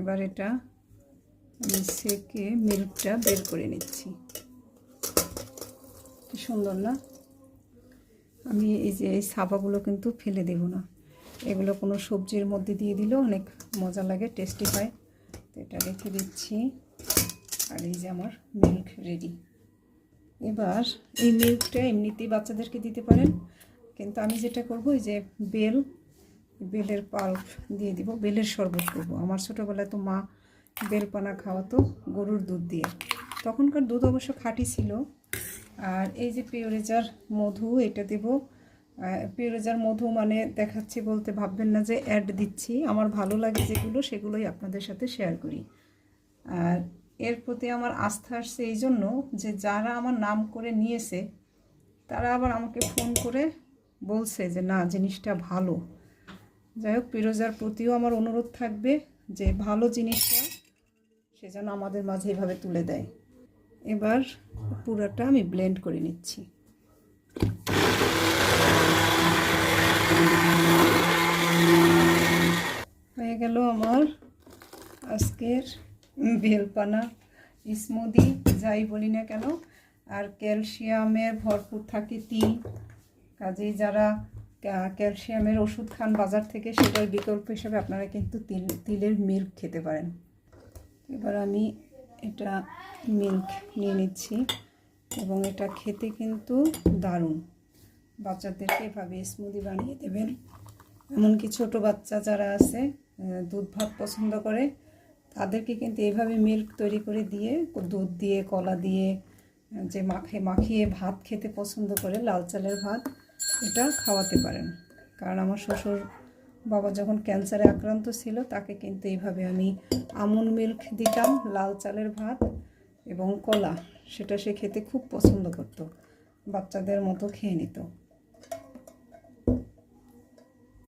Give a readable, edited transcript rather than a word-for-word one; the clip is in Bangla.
এবার এটা আমি সেকে মিল্কটা বের করে নিচ্ছি। কি সুন্দর না? আমি এই যে এই সাবাগুলো কিন্তু ফেলে দেব না, এগুলো কোনো সবজির মধ্যে দিয়ে দিলেও অনেক মজা লাগে, টেস্টি হয়। তো এটা রেখে দিচ্ছি। আর এই যে আমার মিল্ক রেডি। এবার এই মিল্কটা এমনিতেই বাচ্চাদেরকে দিতে পারেন, কিন্তু আমি যেটা করব এই যে বেলের পাল্প দিয়ে দিব, বেলের শরবত করব। আমার ছোটোবেলায় তো মা বেলপানা খাওয়াতো গরুর দুধ দিয়ে, তখনকার দুধ অবশ্য খাঁটি ছিল। আর এই যে পিওরেজার মধু, এটা দেব। পিওরেজার মধু মানে দেখাচ্ছি বলতে ভাববেন না যে অ্যাড দিচ্ছি, আমার ভালো লাগে যেগুলো সেগুলোই আপনাদের সাথে শেয়ার করি। আর এর প্রতি আমার আস্থা আসছে এই জন্য যে যারা আমার নাম করে নিয়েছে তারা আবার আমাকে ফোন করে বলছে যে না, জিনিসটা ভালো। যাই হোক, পিরোজার প্রতিও আমার অনুরোধ থাকবে যে ভালো জিনিসটা সে যেন আমাদের মাঝে এভাবে তুলে দেয়। এবার পুরোটা আমি ব্লেন্ড করে নিচ্ছি। হয়ে গেল আমার আজকের বেলপানা স্মুদি, যাই বলি না কেন। আর ক্যালসিয়ামের ভরপুর থাকে তিল, কাজেই যারা ক্যালসিয়ামের ওষুধ খান বাজার থেকে, সেটার বিকল্প হিসেবে আপনারা কিন্তু তিলের মিল্ক খেতে পারেন। এবার আমি এটা মিল্ক নিয়ে নিচ্ছি এবং এটা খেতে কিন্তু দারুণ। বাচ্চাদেরকে এভাবে স্মুদি বানিয়ে দেবেন। এমনকি ছোটো বাচ্চা যারা আছে দুধ ভাত পছন্দ করে, তাদেরকে কিন্তু এইভাবে মিল্ক তৈরি করে দিয়ে, দুধ দিয়ে কলা দিয়ে যে মাখিয়ে ভাত খেতে পছন্দ করে, লাল চালের ভাত, এটা খাওয়াতে পারেন। কারণ আমার শ্বশুর বাবা যখন ক্যান্সারে আক্রান্ত ছিল, তাকে কিন্তু এইভাবে আমি আমন্ড মিল্ক দিতাম, লাল চালের ভাত এবং কলা, সেটা সে খেতে খুব পছন্দ করত, বাচ্চাদের মতো খেয়ে নিত।